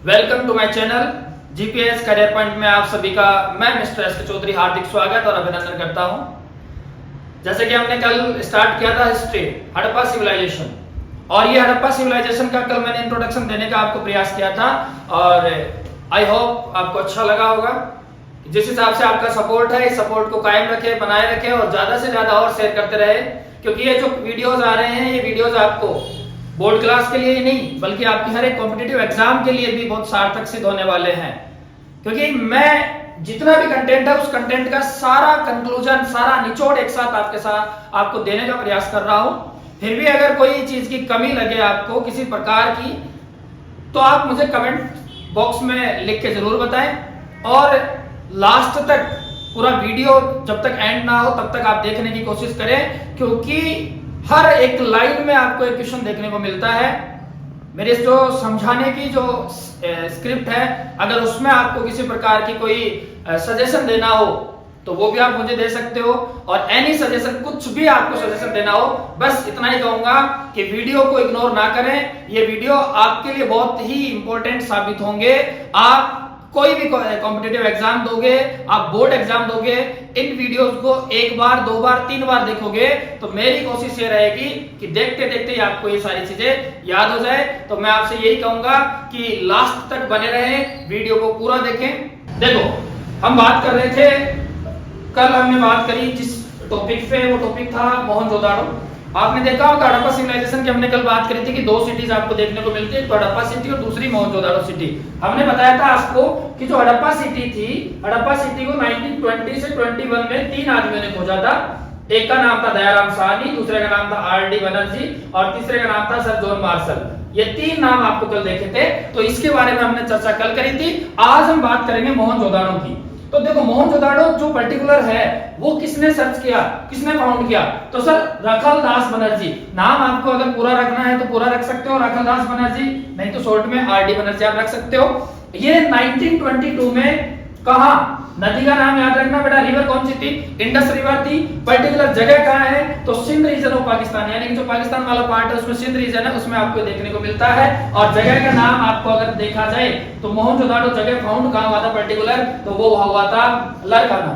Welcome to my channel GPS career point में आप सभी का मैं मिस्टर एस के चौधरी हार्दिक स्वागत और अभिनंदन करता हूं। जैसे कि हमने कल स्टार्ट किया था हिस्ट्री हड़प्पा सिविलाइजेशन, और ये हड़प्पा सिविलाइजेशन का कल मैंने इंट्रोडक्शन देने का आपको प्रयास किया था और आई होप आपको अच्छा लगा होगा। जिस हिसाब से आपका सपोर्ट है, इस सपोर्ट को कायम रखे, बनाए रखे और ज्यादा से ज्यादा और शेयर करते रहे, क्योंकि ये जो वीडियोस आ रहे हैं ये वीडियोस आपको बोर्ड क्लास के लिए ही नहीं बल्कि आपकी हर एक कॉम्पिटिटिव एग्जाम के लिए भी बहुत सार्थक सिद्ध होने वाले हैं। क्योंकि मैं जितना भी कंटेंट है उस कंटेंट का सारा कंक्लूजन, सारा निचोड़ एक साथ आपको देने का प्रयास कर रहा हूं। फिर भी अगर कोई चीज की कमी लगे आपको किसी प्रकार की, तो आप मुझे कमेंट बॉक्स में लिख के जरूर बताएं और लास्ट तक पूरा वीडियो जब तक एंड ना हो तब तक आप देखने की कोशिश करें, क्योंकि हर एक लाइन में आपको एक क्वेश्चन देखने को मिलता है। मेरे जो समझाने की जो स्क्रिप्ट है, अगर उसमें आपको किसी प्रकार की कोई सजेशन देना हो तो वो भी आप मुझे दे सकते हो, और एनी सजेशन, कुछ भी आपको सजेशन देना हो, बस इतना ही कहूंगा कि वीडियो को इग्नोर ना करें। ये वीडियो आपके लिए बहुत ही इंपॉर्टेंट साबित होंगे। आप कोई भी कॉम्पिटिटिव एग्जाम दोगे, आप बोर्ड एग्जाम दोगे, इन वीडियोस को एक बार, दो बार, तीन बार देखोगे तो मेरी कोशिश ये रहेगी कि देखते देखते ही आपको ये सारी चीजें याद हो जाए। तो मैं आपसे यही कहूंगा कि लास्ट तक बने रहें, वीडियो को पूरा देखें। देखो, हम बात कर रहे थे, कल हमने बात करी जिस टॉपिक पे, वो टॉपिक था मोहनजोदाड़ो। आपने देखा होगा हड़प्पा सिविलाइजेशन की हमने कल बात करी थी कि दो सिटीज आपको देखने को मिलती है, तो हड़प्पा सिटी और दूसरी मोहनजोदाड़ो सिटी। हमने बताया था आपको कि जो हड़प्पा सिटी थी, हड़प्पा सिटी को 1920 से 21 में तीन आदमियों ने खोजा था। एक का नाम था दयाराम साहनी, दूसरे का नाम था आर.डी. बनर्जी और तीसरे का नाम था सर जॉन मार्शल। ये तीन नाम आपको कल देखे थे, तो इसके बारे में हमने चर्चा कल करी थी। आज हम बात करेंगे मोहनजोदाड़ो की। तो देखो, मोहनजोदाड़ो जो पर्टिकुलर है वो किसने सर्च किया, किसने फाउंड किया? तो सर रखलदास बनर्जी। नाम आपको अगर पूरा रखना है तो पूरा रख सकते हो रखलदास बनर्जी, नहीं तो शॉर्ट में आर.डी. बनर्जी आप रख सकते हो। ये 1922 में कहा, नदी का नाम याद रखना बेटा, रिवर कौन सी थी? इंडस रिवर थी। पर्टिकुलर जगह कहां है? तो सिंध रीजन ऑफ पाकिस्तान, यानी कि जो पाकिस्तान वाला पार्ट है उसमें सिंध रीजन है, उसमें आपको देखने को मिलता है। और जगह का नाम आपको अगर देखा जाए तो मोहनजोदाड़ो जगह फाउंड कहां हुआ था पर्टिकुलर, तो वो हुआ था लरकाना।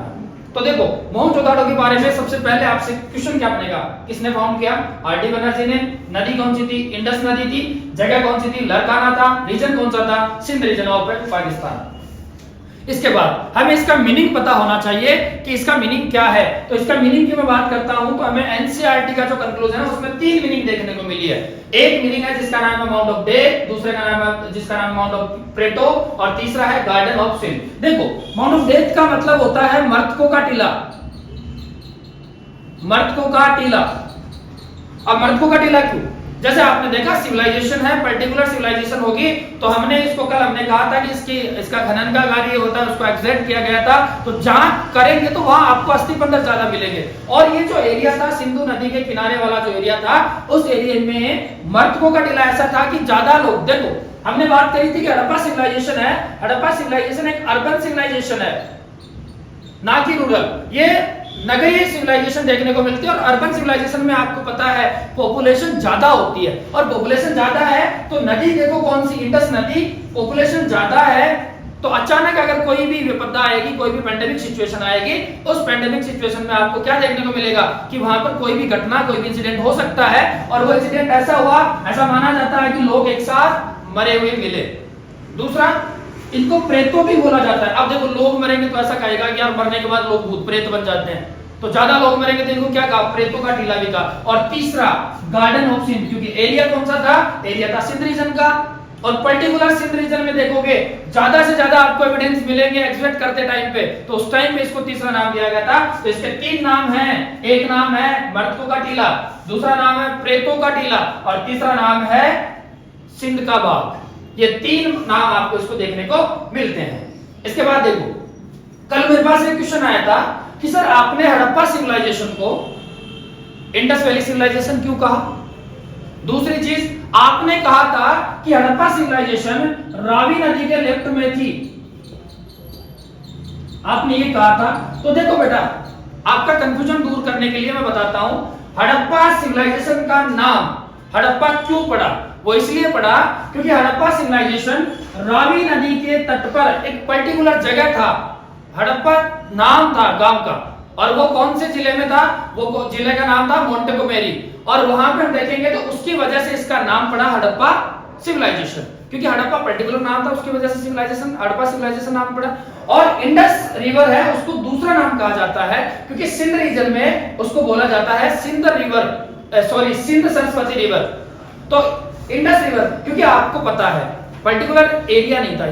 तो देखो, मोहनजोदाड़ो के बारे में सबसे पहले आपसे क्वेश्चन क्या बनेगा, किसने फाउंड किया? आर.डी. बनर्जी ने। नदी कौन सी थी? इंडस नदी थी। जगह कौन सी थी? लरकाना था। रीजन कौन सा था? Sindh region of Pakistan. इसके बाद हमें इसका मीनिंग पता होना चाहिए कि इसका मीनिंग क्या है। तो इसका मीनिंग की मैं बात करता हूं तो हमें एनसीईआरटी का जो कंक्लूजन है उसमें तीन मीनिंग देखने को मिली है। एक मीनिंग है जिसका नाम है माउंट ऑफ डेथ, दूसरे का नाम है जिसका नाम माउंट ऑफ प्लेटो, और तीसरा है गार्डन ऑफ सिन। देखो, माउंट ऑफ डेथ का मतलब होता है मृतकों का टीला, मृतकों का टीला। अब मृतकों का टीला क्यों? जैसे आपने देखा सिविलाइजेशन है, पर्टिकुलर सिविलाइजेशन होगी, तो हमने इसको कल हमने कहा था कि इसका खनन का कार्य होता है, उसको एग्जैक्ट किया गया था। तो जहां करेंगे तो वहां आपको अस्थि पंजर ज्यादा मिलेंगे। और ये जो एरिया था सिंधु नदी के किनारे वाला जो एरिया था, उस एरिया में मृतकों का टीला ऐसा था कि ज्यादा लोग, देखो हमने बात करी थी कि हड़प्पा सिविलाइजेशन है, हड़प्पा सिविलाइजेशन एक अर्बन सिविलाइजेशन है ना कि रूरल। ये नगरीय सिविलाइजेशन देखने को मिलती है, और अर्बन सिविलाइजेशन में आपको पता है पॉपुलेशन ज्यादा होती है, और पॉपुलेशन ज्यादा है तो नदी देखो कौन सी, इंडस नदी। पॉपुलेशन ज्यादा है तो अचानक अगर कोई भी विपदा आएगी, कोई भी पैंडेमिक सिचुएशन आएगी, उस पैंडेमिक सिचुएशन में आपको क्या देखने को मिलेगा कि वहां पर कोई भी घटना, कोई भी इंसिडेंट हो सकता है। और वो इंसिडेंट ऐसा हुआ, ऐसा माना जाता है कि लोग एक साथ मरे हुए मिले। दूसरा, इनको प्रेतों भी बोला जाता है। अब देखो, लोग मरेंगे तो ऐसा कहेगा कि यार मरने के बाद लोग भूत प्रेत बन जाते हैं, तो ज्यादा लोग मरेंगे तो इनको क्या कहा? प्रेतों का टीला भी कहा। और तीसरा गार्डन ऑफ सिंध, क्योंकि एरिया कौन सा था? एरिया था सिंध रीजन का। और पर्टिकुलर सिंध रीजन में देखोगे ज्यादा से ज्यादा आपको एविडेंस मिलेंगे एक्सपेक्ट करते टाइम पे, तो उस टाइम पे इसको तीसरा नाम दिया गया था। तो इसके तीन नाम हैं, एक नाम है मृतकों का टीला, दूसरा नाम है प्रेतों का टीला, और तीसरा नाम है सिंध का बाग। ये तीन नाम आपको इसको देखने को मिलते हैं। इसके बाद देखो, कल मेरे पास एक क्वेश्चन आया था कि सर आपने हड़प्पा सिविलाइजेशन को इंडस वैली सिविलाइजेशन क्यों कहा? दूसरी चीज, आपने कहा था कि हड़प्पा सिविलाइजेशन रावी नदी के लेफ्ट में थी, आपने ये कहा था। तो देखो बेटा, आपका कंफ्यूजन दूर करने के लिए मैं बताता हूं, हड़प्पा सिविलाइजेशन का नाम हड़प्पा क्यों पड़ा? वो इसलिए पड़ा क्योंकि हड़प्पा सिविलाइजेशन रावी नदी के तट पर एक पर्टिकुलर जगह था, हड़प्पा नाम था गांव का, और वो कौन से जिले में था, वो जिले का नाम था मोंटेगोमेरी, और वहां पे हम देखेंगे तो उसकी वजह से इसका नाम पड़ा हड़प्पा सिविलाइजेशन, क्योंकि हड़प्पा पर्टिकुलर नाम था, उसकी वजह से सिविलाइजेशन हड़प्पा सिविलाइजेशन नाम पड़ा। और इंडस रिवर है उसको दूसरा नाम कहा जाता है क्योंकि सिंध रीजन में उसको बोला जाता है Sindh river, sorry Sindh Saraswati river. तो इंडस रिवर, क्योंकि आपको पता है पर्टिकुलर एरिया नहीं था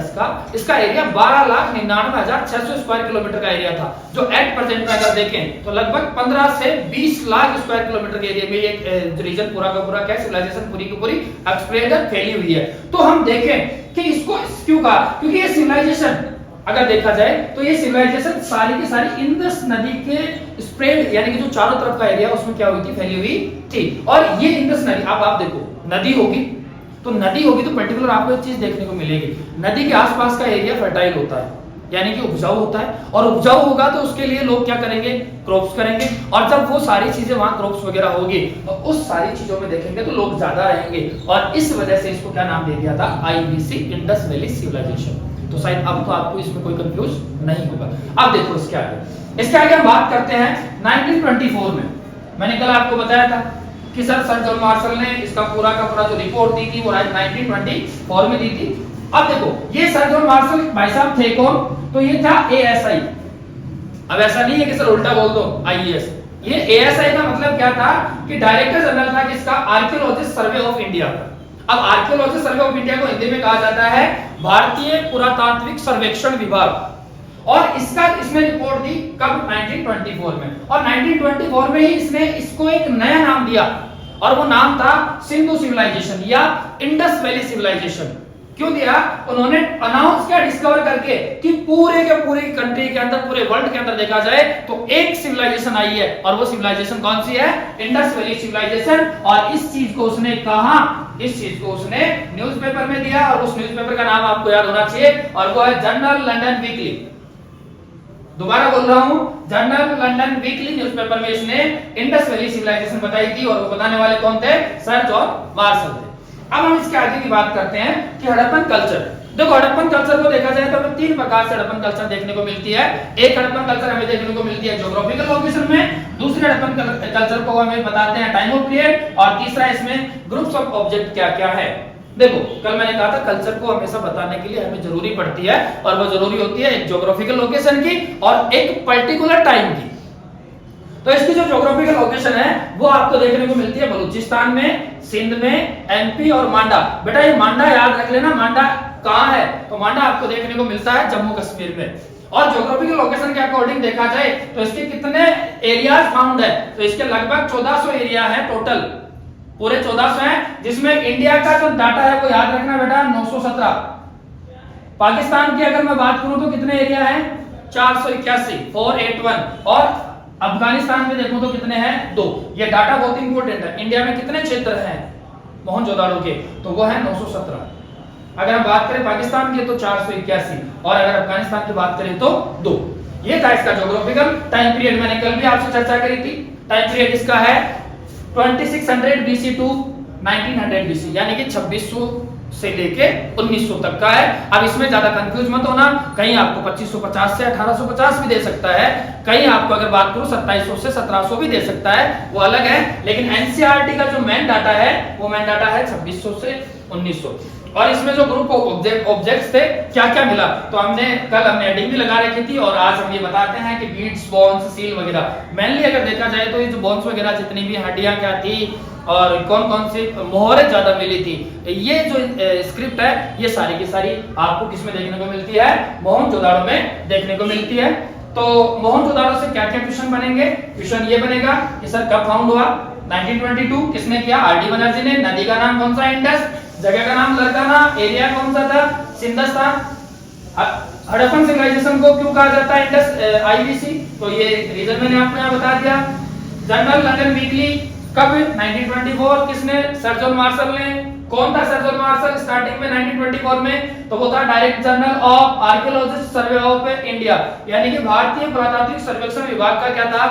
इसका एरिया 12,99,600 स्क्वायर किलोमीटर का एरिया था, जो एट प्रेजेंट में अगर देखें तो लगभग 15 से 20 लाख स्क्वायर किलोमीटर के एरिया में एक रीजन पूरा का पूरा क्या सिविलाइजेशन पूरी की पूरी एक्सप्लेंड फैली हुई है। तो हम देखें कि इसको क्यों कहा, क्योंकि ये सिविलाइजेशन अगर देखा जाए तो ये सिविलाइजेशन सारी की सारी इंडस नदी के स्प्रेड यानी कि जो चारों तरफ का एरिया उसमें क्या हुई थी, फैली हुई थी। और ये इंडस नदी, आप देखो नदी होगी तो पर्टिकुलर आपको एक चीज देखने को मिलेगी, नदी के आसपास का एरिया फर्टाइल होता है, यानी कि उपजाऊ होता है, और उपजाऊ होगा तो उसके लिए लोग क्या करेंगे, क्रॉप्स करेंगे, और जब वो सारी चीजें वहां क्रॉप्स वगैरह होगी तो उस सारी चीजों में देखेंगे तो लोग ज्यादा रहेंगे, और इस वजह से इसको क्या नाम दे दिया था, IVC, इंडस वैली सिविलाइजेशन। तो शायद अब तो आपको इसमें कोई कंफ्यूज नहीं होगा। अब देखो इसके आगे हम बात करते हैं 1924 में। मैंने कल आपको बताया था कि सर जॉन मार्शल ने इसका पूरा का पूरा जो रिपोर्ट दी थी वो 1924 में दी थी। अब देखो ये सर जॉन मार्शल भाई साहब थे कौन, तो ये था ASI। अब ऐसा नहीं है कि सर उल्टा बोल दो IAS, ये ASI का मतलब क्या था कि डायरेक्टर जनरल था किसका, आर्कियोलॉजिस्ट सर्वे ऑफ इंडिया का। अब आर्कियोलॉजिस्ट सर्वे ऑफ इंडिया को हिंदी में कहा जाता है भारतीय पुरातात्विक सर्वेक्षण विभाग, और इसने रिपोर्ट दी कब, 1924 में, और 1924 में ही इसने इसको एक नया नाम दिया, और वो नाम था सिंधु सिविलाइजेशन या इंडस वैली सिविलाइजेशन। क्यों दिया, उन्होंने अनाउंस किया डिस्कवर करके कि पूरे के पूरे कंट्री के अंदर, पूरे वर्ल्ड के अंदर देखा जाए तो एक सिविलाइजेशन आई है, और वो सिविलाइजेशन कौन सी है, इंडस वैली सिविलाइजेशन। और इस चीज को उसने कहा, इस चीज को उसने न्यूज़पेपर में दिया, और उस न्यूज़पेपर का नाम आपको याद होना चाहिए, और वो है जर्नल लंदन वीकली। दोबारा बोल रहा हूं, जर्नल लंदन वीकली न्यूज़पेपर में इसने इंडस वैली सिविलाइजेशन बताई थी, और वो बताने वाले कौन थे, सर जॉन मार्शल थे। अब हम इसके आगे की बात करते हैं कि हड़प्पन कल्चर। देखो हड़प्पन कल्चर को देखा जाए तो हमें तीन प्रकार से हड़प्पन कल्चर देखने को मिलती है। एक हड़प्पन कल्चर हमें देखने को मिलती है ज्योग्राफिकल लोकेशन में, दूसरे हड़प्पन कल्चर को हमें बताते हैं टाइम ऑफ पीरियड, और तीसरा इसमें ग्रुप्स ऑफ ऑब्जेक्ट क्या क्या है। देखो कल मैंने कहा था कल्चर को हमेशा बताने के लिए हमें जरूरी पड़ती है, और वो जरूरी होती है एक ज्योग्राफिकल लोकेशन की और एक पर्टिकुलर टाइम की। तो इसकी जो ज्योग्राफिकल लोकेशन है वो आपको देखने को मिलती है बलूचिस्तान में, सिंध में, MP और मांडा। बेटा ये मांडा याद रख लेना, मांडा कहां है, तो मांडा आपको देखने को मिलता है जम्मू कश्मीर में। और ज्योग्राफिकल लोकेशन के अकॉर्डिंग देखा जाए तो इसके कितने एरियाज फाउंड है, तो इसके लगभग 1400 एरिया है टोटल, पूरे 1400 हैं, जिसमें इंडिया का जो डाटा है वो याद रखना बेटा 917। पाकिस्तान की अगर मैं बात करूं तो कितने एरिया है, 481, 481, और अफगानिस्तान में देखो तो कितने हैं, 2। ये डाटा बहुत इंपॉर्टेंट है। इंडिया में कितने क्षेत्र हैं मोहनजोदाड़ो के, तो वो है 917। अगर हम बात करें पाकिस्तान की तो 481, और अगर अफगानिस्तान की बात करें तो 2। ये था इसका ज्योग्राफिकल टाइम पीरियड। मैंने कल भी आपसे चर्चा करी थी, टाइम पीरियड इसका है 2600 BC टू 1900 BC, यानी कि 2600 से लेके 1900 तक का है। अब इसमें ज्यादा कंफ्यूज मत होना, कहीं आपको 2550 से 1850 भी दे सकता है, कहीं आपको अगर बात करूं 2700 से 1700 भी दे सकता है, वो अलग है। लेकिन NCERT का जो मेन डाटा है वो मेन डाटा है 2600 से 1900। और इसमें जो ग्रुप ऑब्जेक्ट्स थे क्या क्या मिला, तो कल हमने हेडिंग भी लगा रखी थी, और आज हम ये बताते हैं कि बीड्स, बोन्स, सील वगैरह। मेनली अगर देखा जाए तो ये जो बोन्स वगैरह जितनी भी हड्डियां क्या थी और कौन कौन सी मोहरें ज्यादा मिली थी, ये जो स्क्रिप्ट है ये सारी की सारी आपको किसमें देखने को मिलती है, मोहनजोदाड़ो में देखने को मिलती है। तो मोहनजोदाड़ो से क्या क्या क्वेश्चन बनेंगे, क्वेश्चन ये बनेगा कि सर कब फाउंड हुआ, 1922, किसने किया, RD बनर्जी ने, नदी का नाम कौन सा, इंडस, जगह का नाम लरकाना, एरिया कौन सा था, सिंधस्तान। हड़प्पन सिविलाइजेशन को क्यों कहा जाता है इंडस IVC, तो ये रीजन मैंने आपको यहाँ बता दिया। जर्नल लंदन वीकली कब, 1924, किसने, सर जॉन मार्शल ने। कौन था सर जॉन मार्शल स्टार्टिंग में 1924 में, तो वो था director general of archaeologist survey of India, यानी कि भारतीय पुरातात्विक सर्वेक्षण विभाग का क्या था,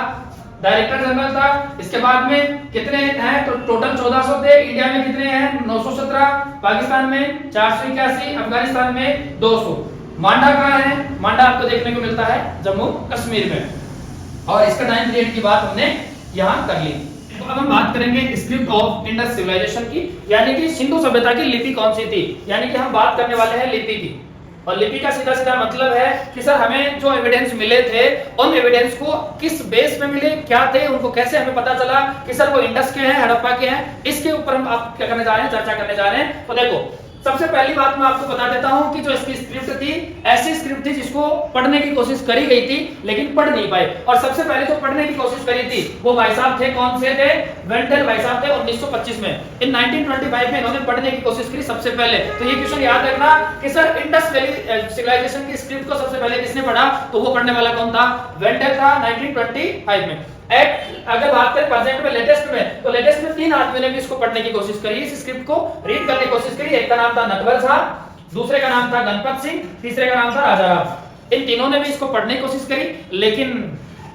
डायरेक्टर जनरल था। इसके बाद में कितने हैं तो टोटल 1400 थे। इंडिया में कितने हैं 917, पाकिस्तान में 481, अफगानिस्तान में 200। मांडा कहाँ है? मांडा आपको देखने को मिलता है जम्मू कश्मीर में। और इसका टाइम पीरियड की बात हमने यहाँ कर ली। तो अब हम बात करेंगे स्क्रिप्ट ऑफ इंडस सिविलाइजेशन की, यानी कि सिंधु सभ्यता की लिपि कौन सी थी। यानी कि हम बात करने वाले हैं लिपि की। और लिपि का सीधा सीधा मतलब है कि सर हमें जो एविडेंस मिले थे उन एविडेंस को किस बेस पे मिले, क्या थे, उनको कैसे हमें पता चला कि सर वो इंडस के हैं, हड़प्पा के हैं। इसके ऊपर हम आप क्या करने जा रहे हैं, चर्चा करने जा रहे हैं। तो देखो सबसे पहली बात मैं आपको बता देता हूं कि जो इसकी स्क्रिप्ट थी ऐसी स्क्रिप्ट थी जिसको पढ़ने की कोशिश करी गई थी लेकिन पढ़ नहीं पाए। और सबसे पहले जो पढ़ने की कोशिश करी थी वो भाई साहब थे, कौन से थे? वेंडल भाई साहब थे 1925 में। इन 1925 में इन्होंने पढ़ने की कोशिश करी सबसे पहले। तो ये क्वेश्चन याद रखना कि सर इंडस वैली सिविलाइजेशन की स्क्रिप्ट को सबसे पहले किसने पढ़ा, तो वो पढ़ने वाला कौन था? वेंडल था 1925 में। अगर बात करें प्रेजेंट में लेटेस्ट में, तो लेटेस्ट में 3 आदमियों ने भी इसको पढ़ने की कोशिश करी, इस स्क्रिप्ट को रीड करने की कोशिश करी। एक का नाम था नटवर साहब, दूसरे का नाम था गणपत सिंह, तीसरे का नाम था राजा राम। इन तीनों ने भी इसको पढ़ने की कोशिश करी लेकिन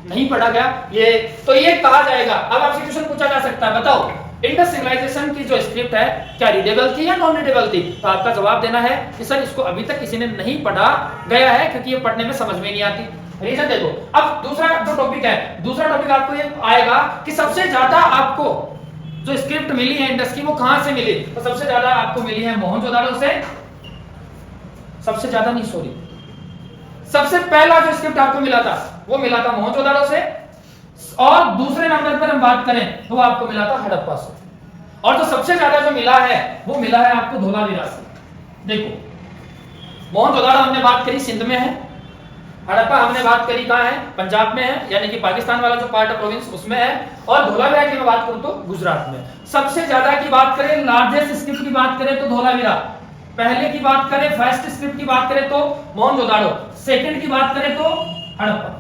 नहीं पढ़ा गया ये। तो ये कहा जाएगा, अब आपसे क्वेश्चन पूछा जा सकता है, बताओ इंडस सिविलाइजेशन की जो स्क्रिप्ट है क्या रीडेबल थी या नॉन रीडेबल थी? तो आपका जवाब देना है कि सर इसको अभी तक किसी ने नहीं पढ़ा गया है क्योंकि ये पढ़ने में समझ में नहीं आती। रीजन देखो। अब दूसरा जो टॉपिक है, दूसरा टॉपिक आपको ये आएगा कि सबसे ज्यादा आपको जो स्क्रिप्ट मिली है इंडस की वो कहां से मिली? तो सबसे ज्यादा आपको मिली है मोहनजोदाड़ो से। सबसे ज्यादा नहीं, सॉरी, सबसे पहला जो स्क्रिप्ट आपको मिला था वो मिला था मोहनजोदाड़ो से। और दूसरे नंबर पर हम बात करें तो वो आपको मिला था हड़प्पा से। और जो सबसे ज्यादा जो मिला है वो मिला है आपको धोलावीरा से। देखो मोहनजोदाड़ो हमने बात करी सिंध में है, हड़प्पा हमने बात करी कहां है? पंजाब में है, यानी कि पाकिस्तान वाला जो पार्ट है प्रोविंस उसमें है। और धोलावीरा की मैं बात करूं तो गुजरात में। सबसे ज्यादा की बात करें, लार्जेस्ट स्क्रिप्ट की बात करें तो धोलावीरा, पहले की बात करें फर्स्ट स्क्रिप्ट की बात करें तो मोहनजोदाड़ो, सेकंड की बात करें तो हड़प्पा।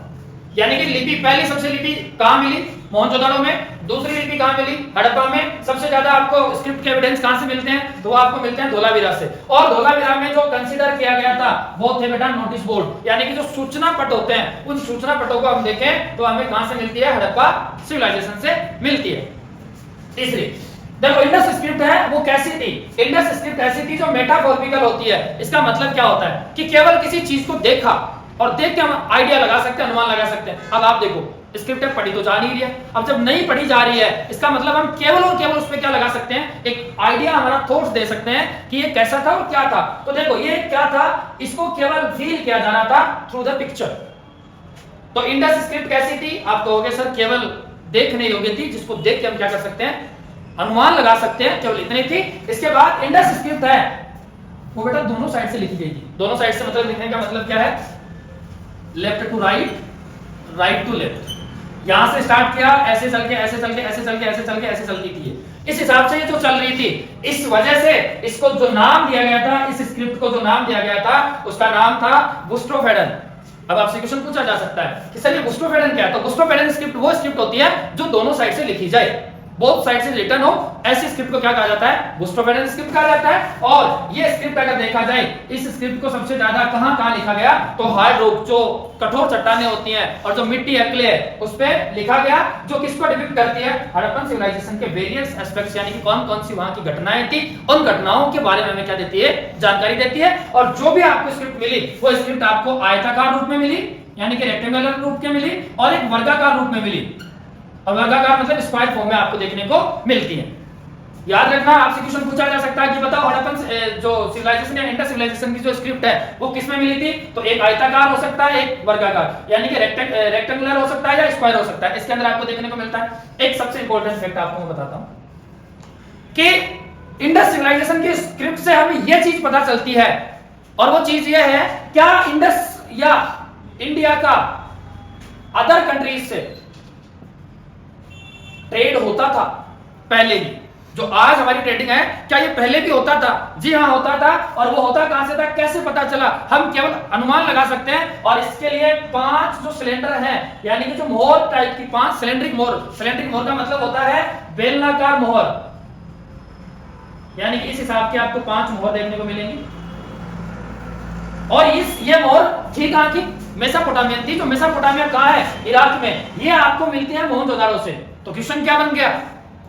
यानी कि लिपि पहली सबसे लिपि कहां मिली? मोहनजोदाड़ो में। दूसरी लिपि कहां मिली? हड़प्पा में। सबसे ज्यादा आपको स्क्रिप्ट के एविडेंस कहां से मिलते हैं? तो वो आपको मिलते हैं धोलावीरा से। और धोलावीरा में जो कंसीडर किया गया था वो थे बेटा नोटिस बोर्ड, यानी कि जो सूचना पट होते हैं उन सूचना पटों को हम देखें तो हमें कहां से मिलती है? हड़प्पा सिविलाइजेशन से मिलती है। तीसरी देखो इंडस स्क्रिप्ट है वो कैसी थी? इंडस स्क्रिप्ट ऐसी थी जो मेटाफोरिकल होती है। इसका मतलब क्या होता है कि केवल किसी चीज को देखा और देख के हम आइडिया लगा सकते हैं, अनुमान लगा सकते हैं। अब आप देखो स्क्रिप्ट पढ़ी तो जा नहीं रही है, अब जब नहीं पढ़ी जा रही है इसका मतलब हम केवल और केवल उस पे क्या लगा सकते हैं? एक आइडिया, हमारा थॉट्स दे सकते हैं कि ये कैसा था और क्या था। तो देखो ये क्या था, इसको केवल फील किया जाना था थ्रू द पिक्चर। तो इंडस स्क्रिप्ट कैसी थी? आप कहोगे सर केवल देखने योग्य थी, जिसको देख के हम क्या कर सकते हैं? अनुमान लगा सकते हैं, केवल इतनी थी। इसके बाद इंडस स्क्रिप्ट है वो बेटा दोनों साइड से लिखी गई थी। दोनों साइड से मतलब लिखने का मतलब क्या है? Left to right, right to left. यहां से स्टार्ट किया, ऐसे चल के ऐसे चल के ऐसे चल के ऐसे चल के ऐसे चलती थी। इस हिसाब से ये जो चल रही थी, इस वजह से इसको जो नाम दिया गया था, इस स्क्रिप्ट को जो नाम दिया गया था उसका नाम था बुस्ट्रोफेडन। अब आपसे क्वेश्चन पूछा जा सकता है कि सर ये बुस्ट्रोफेडन क्या है? तो बुस्ट्रोफेडन स्क्रिप्ट वो स्क्रिप्ट होती है जो दोनों साइड से लिखी जाए, बोथ साइड से रिटन हो, ऐसी स्क्रिप्ट को क्या कहा जाता है? बुस्ट्रोफेडन स्क्रिप्ट कहा जाता है। और ये स्क्रिप्ट अगर देखा जाए, इस स्क्रिप्ट को सबसे ज्यादा कहां लिखा गया? तो हार्ड रॉक, जो कठोर चट्टानें होती हैं और जो मिट्टी है, क्ले है, उस पे लिखा गया, जो किसको डिपिक्ट करती है? हड़प्पन सिविलाइजेशन के वेरियस एस्पेक्ट्स, यानी कि कौन कौन सी वहां की घटनाएं थी, उन घटनाओं के बारे में हमें क्या देती है? जानकारी देती है। और जो भी आपको स्क्रिप्ट मिली वो स्क्रिप्ट आपको आयताकार रूप में मिली, यानी कि रेक्टेंगुलर रूप में मिली, और एक वर्गाकार रूप में मिली। और वर्गाकार मतलब स्क्वायर फॉर्म में आपको देखने को मिलती है। याद रखना, आपसे क्वेश्चन पूछा जा सकता है कि बताओ हड़प्पन जो सिविलाइजेशन या इंडस सिविलाइजेशन की जो स्क्रिप्ट है वो किस में मिली थी? तो एक आयताकार हो सकता है, एक वर्गाकार, यानी कि रेक्टेंगुलर हो सकता है या स्क्वायर हो सकता है। इसके अंदर आपको देखने को मिलता है। एक सबसे इंपॉर्टेंट फैक्ट आपको मैं बताता हूं कि इंडस सिविलाइजेशन की स्क्रिप्ट से हमें यह चीज पता चलती है, और वो चीज यह है, क्या इंडस या इंडिया का अदर कंट्रीज से ट्रेड होता था पहले भी? जो आज हमारी ट्रेडिंग है, क्या ये पहले भी होता था? जी हाँ होता था। और वो होता कहां से था, कैसे पता चला? हम केवल अनुमान लगा सकते हैं। और इसके लिए 5 जो सिलेंडर हैं, यानी कि जो मोहर टाइप की 5 सिलेंड्रिक मोहर, सिलेंड्रिक मोहर का मतलब होता है बेलनाकार मोहर, यानी कि इस हिसाब के आपको 5 मोहर देखने को मिलेंगी। और ये मोहर ठीक कहां की? मेसोपोटामियन थी, जो मेसोपोटामिया कहाँ है, इराक में, ये आपको मिलती है मोहनजोदाड़ो से। तो क्वेश्चन क्या बन गया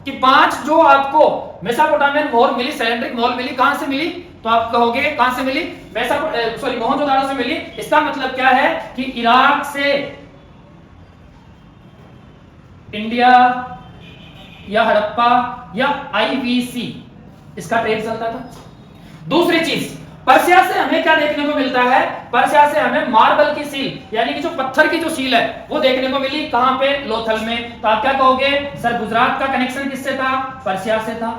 कि 5 जो आपको मेसोपोटामियन मोहर मिली, सिलेंड्रिक मोहर मिली, कहां से मिली, तो आप कहोगे कहां से मिली, मोहनजोदाड़ो से मिली। इसका मतलब क्या है कि इराक से इंडिया या हड़प्पा या आईवीसी इसका ट्रेड चलता था। दूसरी चीज, पर्शिया से हमें क्या देखने को मिलता है, पर्शिया से हमें मार्बल की सील यानी कि जो पत्थर की जो सील है वो देखने को मिली, कहां पे, लोथल में। तो आप क्या कहोगे सर, गुजरात का कनेक्शन किससे था, पर्शिया से था।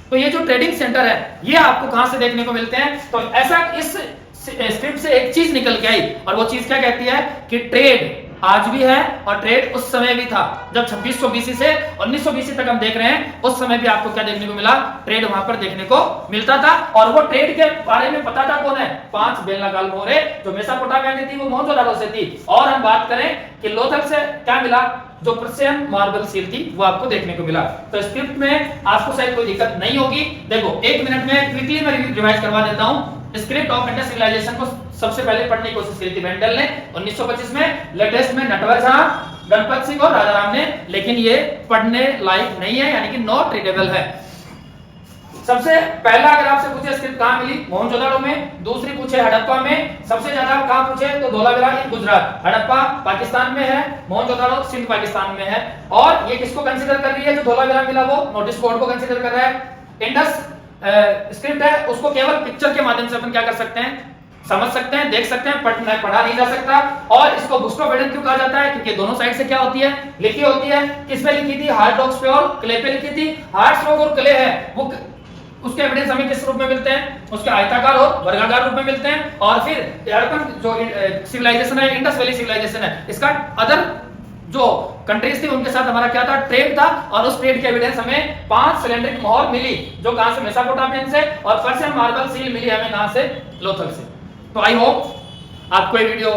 तो ये जो ट्रेडिंग सेंटर है ये आपको कहां से देखने को मिलते हैं। तो ऐसा इस स्क्रिप्ट से एक चीज निकल के आई, और वो चीज क्या कहती है कि ट्रेड आज भी है और ट्रेड उस समय भी था। जब 2600 बीसी से 1900 बीसी तक हम देख रहे हैं, उस समय भी आपको क्या देखने को मिला, ट्रेड वहां पर देखने को मिलता था। और वो ट्रेड के बारे में पता था कौन है, 5 बेलनागाल मोहरे जो मेसोपोटामिया में थी वो मोहनजोदाड़ो से थी। और हम बात करें कि लोथल से क्या मिला, जो पर्शियन मार्बल सील थी वो आपको देखने को मिला। तो स्क्रिप्ट में आपको शायद कोई दिक्कत नहीं होगी। देखो 1 मिनट में क्विकली मैं रिवाइज करवा देता हूं। स्क्रिप्ट ऑफ इंडस सिविलाइजेशन को सबसे पहले पढ़ने की कोशिश की थी वेंडल ने 1925 में, लेटेस्ट में नटवर झा, गणपत सिंह और राजाराम ने, लेकिन ये पढ़ने लायक नहीं है, यानी कि नॉट रीडेबल है। सबसे पहला अगर आपसे पूछे स्क्रिप्ट कहां मिली, मोहनजोदाड़ो में। दूसरी पूछे हड़प्पा में। सबसे ज्यादा कहां पूछे तो धोलावीरा इन गुजरात। हड़प्पा पाकिस्तान में है, मोहनजोदाड़ो सिंध पाकिस्तान में है। और ये किसको कंसीडर कर रही है, जो धोलावीरा मिला वो नोटिस बोर्ड को कंसीडर कर रहा है। इंडस स्क्रिप्ट है उसको केवल पिक्चर के माध्यम से अपन क्या कर सकते हैं, समझ सकते हैं, देख सकते हैं, पढ़ा नहीं जा सकता। और इसको बुस्टोवेडन क्यों कहा जाता है, क्योंकि दोनों साइड से क्या होती है, लिखी होती है। किस पे लिखी थी, हार्ड रॉक्स पे और क्ले पे लिखी थी। हार्ड रॉक और क्ले है वो, उसके एविडेंस हमें किस रूप में मिलते हैं, उसके आयताकार और वर्गाकार रूप में मिलते हैं। और फिर हड़प्पन जो सिविलाइजेशन है, इंडस वैली सिविलाइजेशन है, इसका अदर जो कंट्रीज थी उनके साथ हमारा क्या था, ट्रेड था। और उस ट्रेड के एविडेंस हमें 5 सिलेंड्रिक मोहर मिली, जो कहां से, मेसोपोटामियन से। और पर्शियन मार्बल सील मिली हमें कहां से, लोथल से। तो आई होप आपको ये वीडियो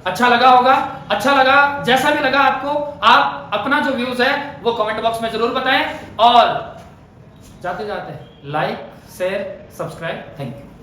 अच्छा लगा होगा। अच्छा लगा, जैसा भी लगा आपको, आप अपना जो व्यूज है वो कमेंट बॉक्स में जरूर बताएं। और जाते जाते like, share, subscribe. Thank you.